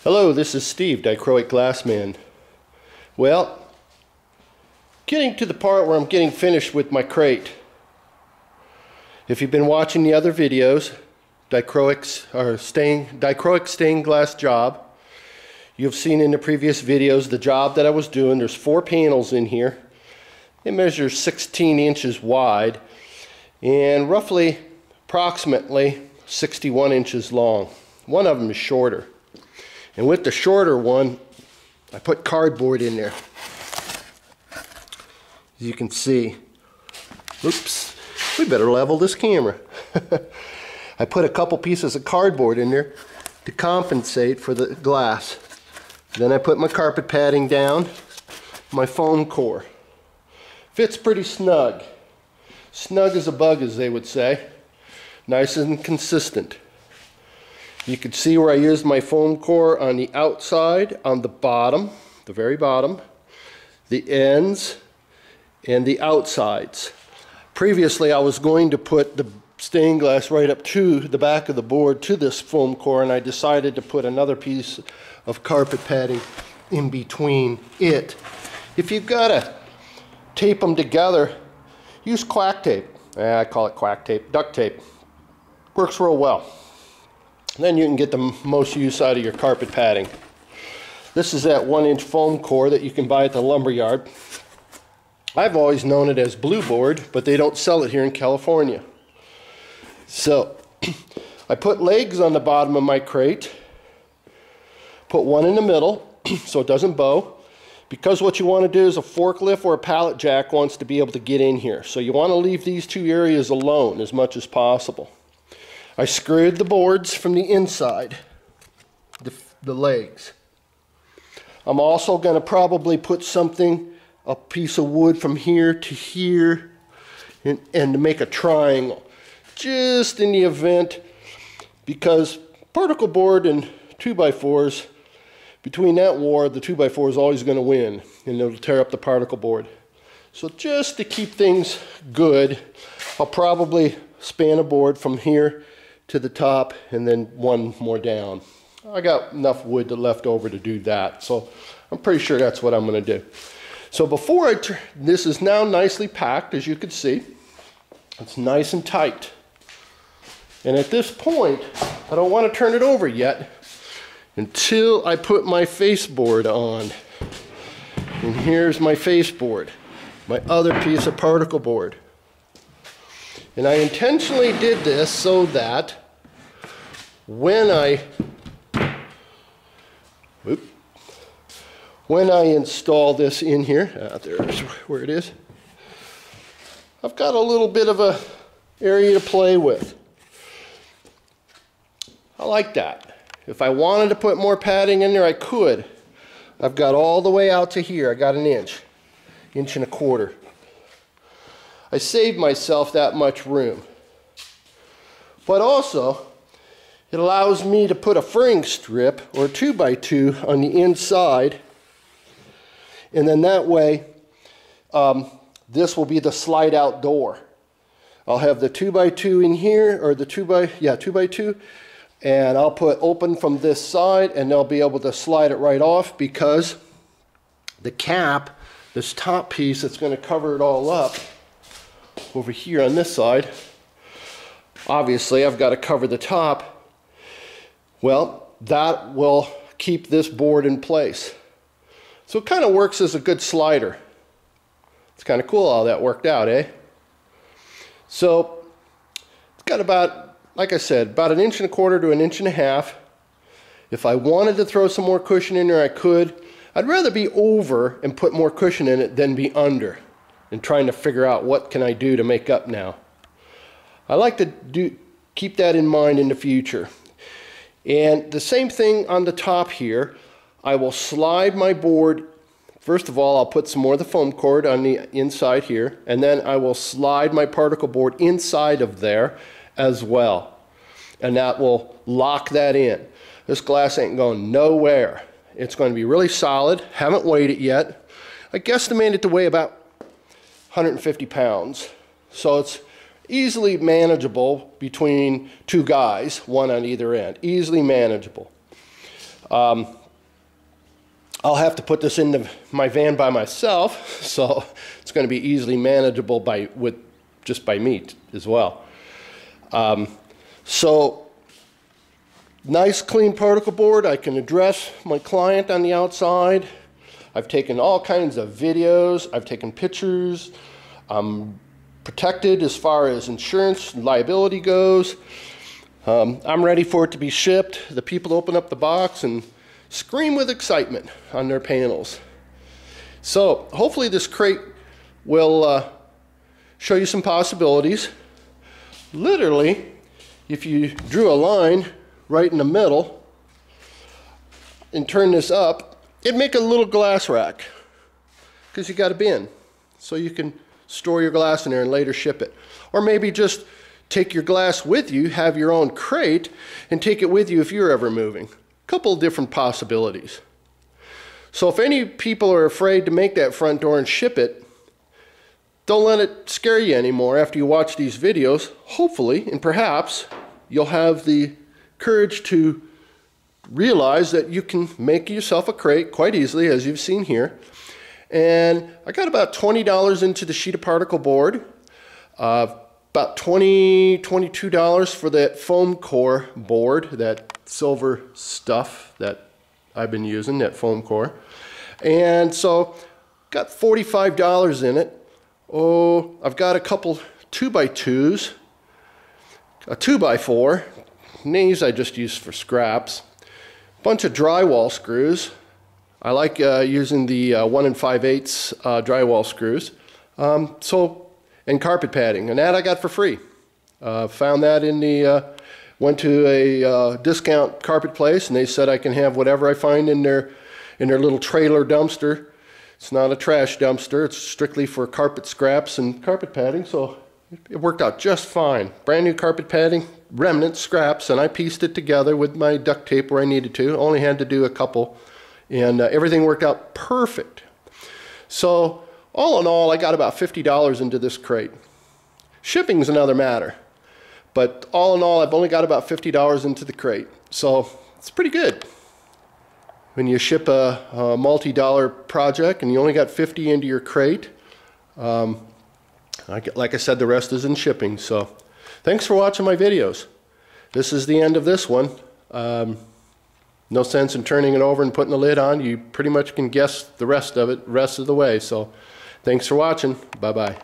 Hello, this is Steve, Dichroic Glassman. Well, getting to the part where I'm getting finished with my crate. If you've been watching the other videos, Dichroic stained glass job, you've seen in the previous videos the job that I was doing. There's 4 panels in here. It measures 16 inches wide and roughly approximately 61 inches long. One of them is shorter. And with the shorter one, I put cardboard in there. As you can see. Oops, we better level this camera. I put a couple pieces of cardboard in there to compensate for the glass. Then I put my carpet padding down, my foam core. Fits pretty snug. Snug as a bug, as they would say. Nice and consistent. You can see where I used my foam core on the outside, on the bottom, the very bottom, the ends, and the outsides. Previously I was going to put the stained glass right up to the back of the board to this foam core, and I decided to put another piece of carpet padding in between it. If you've got to tape them together, use quack tape. I call it quack tape, duct tape. Works real well. Then you can get the most use out of your carpet padding. This is that 1-inch foam core that you can buy at the lumber yard. I've always known it as blue board, but they don't sell it here in California. So I put legs on the bottom of my crate, put one in the middle so it doesn't bow, because what you want to do is a forklift or a pallet jack wants to be able to get in here. So you want to leave these 2 areas alone as much as possible. I screwed the boards from the inside, the legs. I'm also going to probably put something, a piece of wood from here to here, and to make a triangle. Just in the event, because particle board and 2x4s, between that war, the 2x4 is always going to win, and it'll tear up the particle board. So just to keep things good, I'll probably span a board from here to the top and then one more down. I got enough wood left over to do that, so I'm pretty sure that's what I'm going to do. So before this is now nicely packed, as you can see. It's nice and tight. And at this point, I don't want to turn it over yet until I put my faceboard on. And here's my faceboard, my other piece of particle board. And I intentionally did this so that when I install this in here, there's where it is, I've got a little bit of a area to play with. I like that. If I wanted to put more padding in there, I could. I've got all the way out to here. I got an inch, 1.25 inches. I saved myself that much room. But also, it allows me to put a furring strip or 2x2 on the inside, and then that way this will be the slide out door. I'll have the 2x2 in here, or the 2x2, and I'll put open from this side, and they'll be able to slide it right off, because the cap, this top piece that's going to cover it all up over here on this side, obviously I've got to cover the top. Well, that will keep this board in place. So it kind of works as a good slider. It's kind of cool how that worked out, eh? So it's got about, like I said, about 1.25 inches to 1.5 inches. If I wanted to throw some more cushion in there, I could. I'd rather be over and put more cushion in it than be under and trying to figure out what can I do to make up now. I like to keep that in mind in the future. And the same thing on the top here. I will slide my board. First of all, I'll put some more of the foam cord on the inside here, and then I will slide my particle board inside of there as well. And that will lock that in. This glass ain't going nowhere. It's going to be really solid. Haven't weighed it yet. I guesstimate it to weigh about 150 pounds. So it's easily manageable between 2 guys, one on either end. Easily manageable. I'll have to put this into my van by myself, so it's going to be easily manageable just by me as well. So nice clean particle board. I can address my client on the outside. I've taken all kinds of videos. I've taken pictures. I'm protected as far as insurance and liability goes. I'm ready for it to be shipped. The people open up the box and scream with excitement on their panels. So hopefully this crate will show you some possibilities. Literally, if you drew a line right in the middle and turn this up, it'd make a little glass rack, because you got a bin, so you can store your glass in there and later ship it. Or maybe just take your glass with you, have your own crate, and take it with you if you're ever moving. Couple of different possibilities. So if any people are afraid to make that front door and ship it, don't let it scare you anymore after you watch these videos. Hopefully, and perhaps, you'll have the courage to realize that you can make yourself a crate quite easily, as you've seen here. And I got about $20 into the sheet of particle board, about $22 for that foam core board, that silver stuff that I've been using, that foam core. And so got $45 in it. Oh, I've got a couple 2x2s, a 2x4. These I just use for scraps. A bunch of drywall screws. I like using the 1 5/8 drywall screws. And carpet padding, and that I got for free. Found that in the, went to a discount carpet place, and they said I can have whatever I find in their little trailer dumpster. It's not a trash dumpster, it's strictly for carpet scraps and carpet padding, so it worked out just fine. Brand new carpet padding, remnant scraps, and I pieced it together with my duct tape where I needed to. Only had to do a couple, and everything worked out perfect. So all in all, I got about $50 into this crate. Shipping's another matter, but all in all, I've only got about $50 into the crate. So it's pretty good. When you ship a multi-dollar project and you only got 50 into your crate, like I said, the rest is in shipping. So thanks for watching my videos. This is the end of this one. No sense in turning it over and putting the lid on. You pretty much can guess the rest of it, rest of the way. So thanks for watching. Bye-bye.